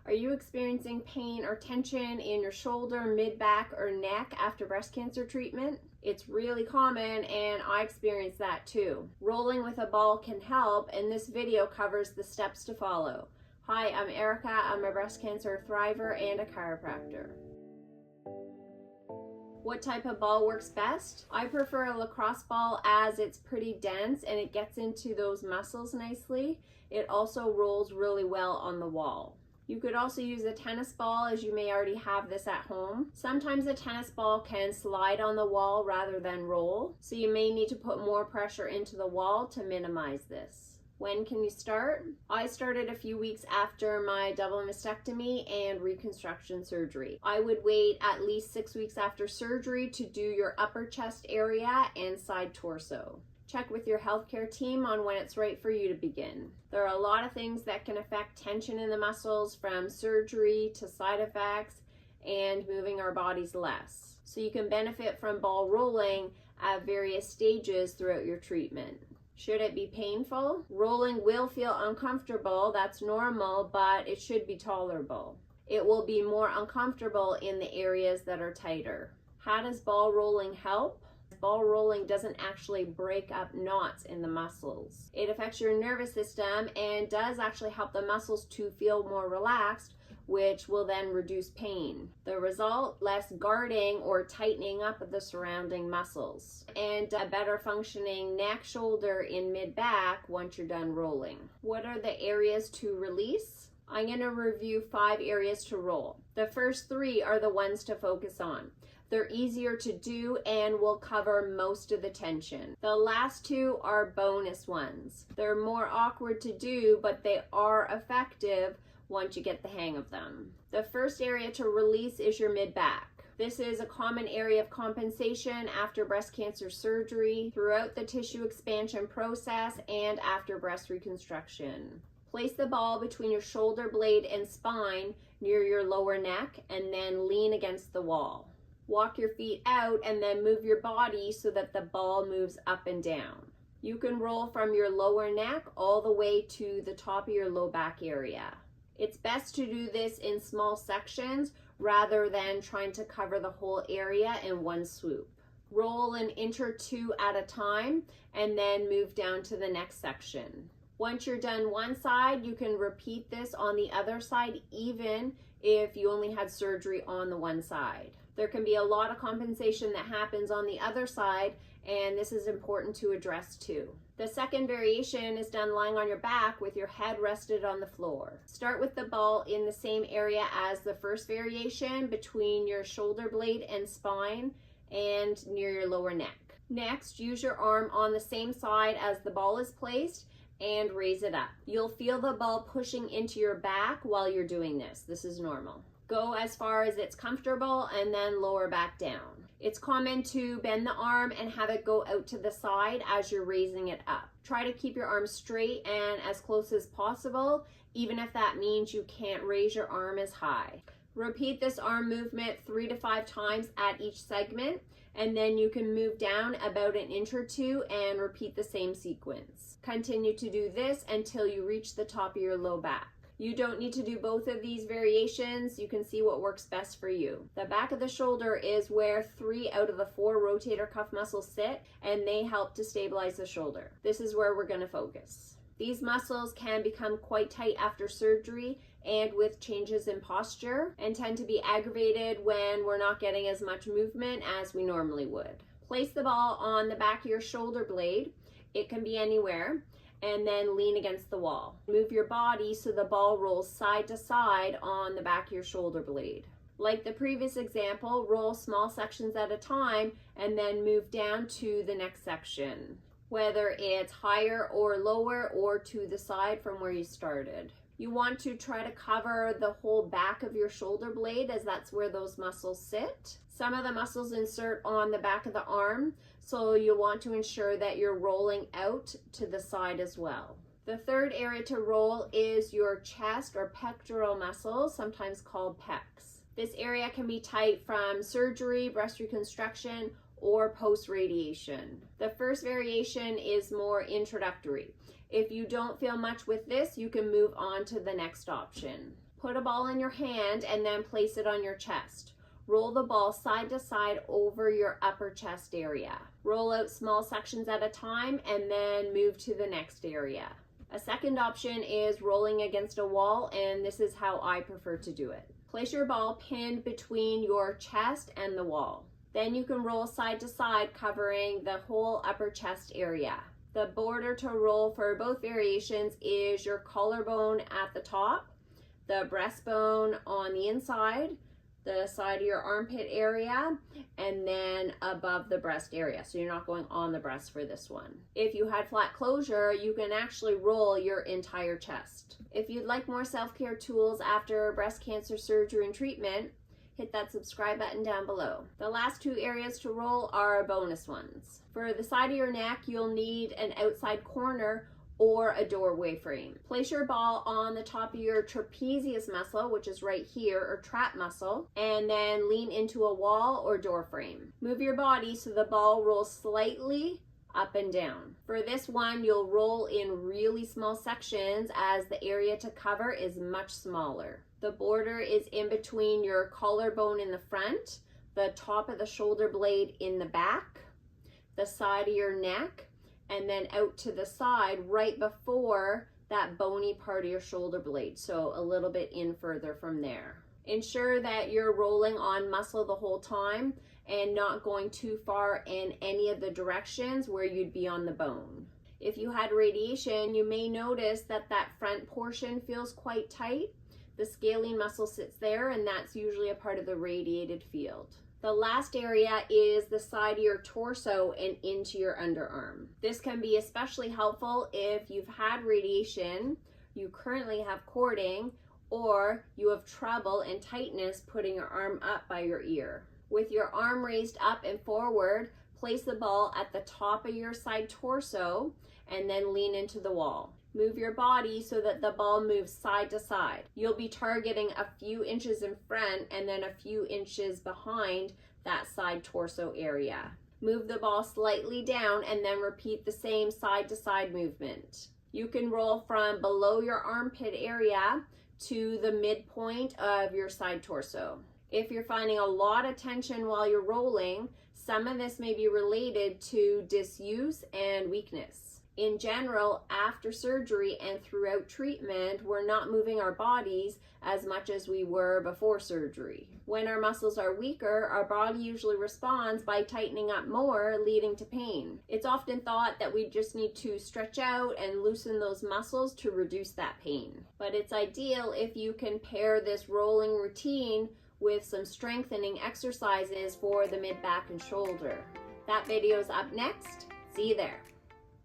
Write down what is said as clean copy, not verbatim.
Are you experiencing pain or tension in your shoulder, mid-back, or neck after breast cancer treatment? It's really common, and I experience that too. Rolling with a ball can help, and this video covers the steps to follow. Hi, I'm Erica. I'm a breast cancer thriver and a chiropractor. What type of ball works best? I prefer a lacrosse ball as it's pretty dense and it gets into those muscles nicely. It also rolls really well on the wall. You could also use a tennis ball, as you may already have this at home. Sometimes a tennis ball can slide on the wall rather than roll, so you may need to put more pressure into the wall to minimize this. When can you start? I started a few weeks after my double mastectomy and reconstruction surgery. I would wait at least 6 weeks after surgery to do your upper chest area and side torso. Check with your healthcare team on when it's right for you to begin. There are a lot of things that can affect tension in the muscles, from surgery to side effects and moving our bodies less. So you can benefit from ball rolling at various stages throughout your treatment. Should it be painful? Rolling will feel uncomfortable, that's normal, but it should be tolerable. It will be more uncomfortable in the areas that are tighter. How does ball rolling help? Ball rolling doesn't actually break up knots in the muscles. It affects your nervous system and does actually help the muscles to feel more relaxed, which will then reduce pain. The result, less guarding or tightening up of the surrounding muscles, and a better functioning neck, shoulder, and mid-back once you're done rolling. What are the areas to release? I'm going to review 5 areas to roll. The first 3 are the ones to focus on. They're easier to do and will cover most of the tension. The last 2 are bonus ones. They're more awkward to do, but they are effective once you get the hang of them. The first area to release is your mid-back. This is a common area of compensation after breast cancer surgery, throughout the tissue expansion process, and after breast reconstruction. Place the ball between your shoulder blade and spine near your lower neck, and then lean against the wall. Walk your feet out and then move your body so that the ball moves up and down. You can roll from your lower neck all the way to the top of your low back area. It's best to do this in small sections rather than trying to cover the whole area in one swoop. Roll an inch or 2 at a time and then move down to the next section. Once you're done one side, you can repeat this on the other side, even if you only had surgery on the one side. There can be a lot of compensation that happens on the other side, and this is important to address too. The second variation is done lying on your back with your head rested on the floor. Start with the ball in the same area as the first variation, between your shoulder blade and spine and near your lower neck. Next, use your arm on the same side as the ball is placed and raise it up. You'll feel the ball pushing into your back while you're doing this. This is normal. Go as far as it's comfortable and then lower back down. It's common to bend the arm and have it go out to the side as you're raising it up. Try to keep your arm straight and as close as possible, even if that means you can't raise your arm as high. Repeat this arm movement 3 to 5 times at each segment, and then you can move down about an inch or 2 and repeat the same sequence. Continue to do this until you reach the top of your low back. You don't need to do both of these variations. You can see what works best for you. The back of the shoulder is where 3 out of the 4 rotator cuff muscles sit, and they help to stabilize the shoulder. This is where we're going to focus. These muscles can become quite tight after surgery and with changes in posture, and tend to be aggravated when we're not getting as much movement as we normally would. Place the ball on the back of your shoulder blade. It can be anywhere. And then lean against the wall. Move your body so the ball rolls side to side on the back of your shoulder blade. Like the previous example, roll small sections at a time and then move down to the next section, whether it's higher or lower or to the side from where you started. You want to try to cover the whole back of your shoulder blade, as that's where those muscles sit. Some of the muscles insert on the back of the arm, so you'll want to ensure that you're rolling out to the side as well. The third area to roll is your chest or pectoral muscles, sometimes called pecs. This area can be tight from surgery, breast reconstruction, or post-radiation. The first variation is more introductory. If you don't feel much with this, you can move on to the next option. Put a ball in your hand and then place it on your chest. Roll the ball side to side over your upper chest area. Roll out small sections at a time and then move to the next area. A second option is rolling against a wall, and this is how I prefer to do it. Place your ball pinned between your chest and the wall. Then you can roll side to side, covering the whole upper chest area. The border to roll for both variations is your collarbone at the top, the breastbone on the inside, the side of your armpit area, and then above the breast area. So you're not going on the breast for this one. If you had flat closure, you can actually roll your entire chest. If you'd like more self-care tools after breast cancer surgery and treatment, hit that subscribe button down below. The last two areas to roll are bonus ones. For the side of your neck, you'll need an outside corner or a doorway frame. Place your ball on the top of your trapezius muscle, which is right here, or trap muscle, and then lean into a wall or door frame. Move your body so the ball rolls slightly up and down. For this one, you'll roll in really small sections as the area to cover is much smaller. The border is in between your collarbone in the front, the top of the shoulder blade in the back, the side of your neck, and then out to the side right before that bony part of your shoulder blade, so a little bit in further from there. Ensure that you're rolling on muscle the whole time and not going too far in any of the directions where you'd be on the bone. If you had radiation, you may notice that that front portion feels quite tight. The scalene muscle sits there, and that's usually a part of the radiated field. The last area is the side of your torso and into your underarm. This can be especially helpful if you've had radiation, you currently have cording, or you have trouble and tightness putting your arm up by your ear. With your arm raised up and forward, place the ball at the top of your side torso and then lean into the wall. Move your body so that the ball moves side to side. You'll be targeting a few inches in front and then a few inches behind that side torso area. Move the ball slightly down and then repeat the same side to side movement. You can roll from below your armpit area to the midpoint of your side torso. If you're finding a lot of tension while you're rolling, some of this may be related to disuse and weakness. In general, after surgery and throughout treatment, we're not moving our bodies as much as we were before surgery. When our muscles are weaker, our body usually responds by tightening up more, leading to pain. It's often thought that we just need to stretch out and loosen those muscles to reduce that pain. But it's ideal if you can pair this rolling routine with some strengthening exercises for the mid, back, and shoulder. That video's up next. See you there.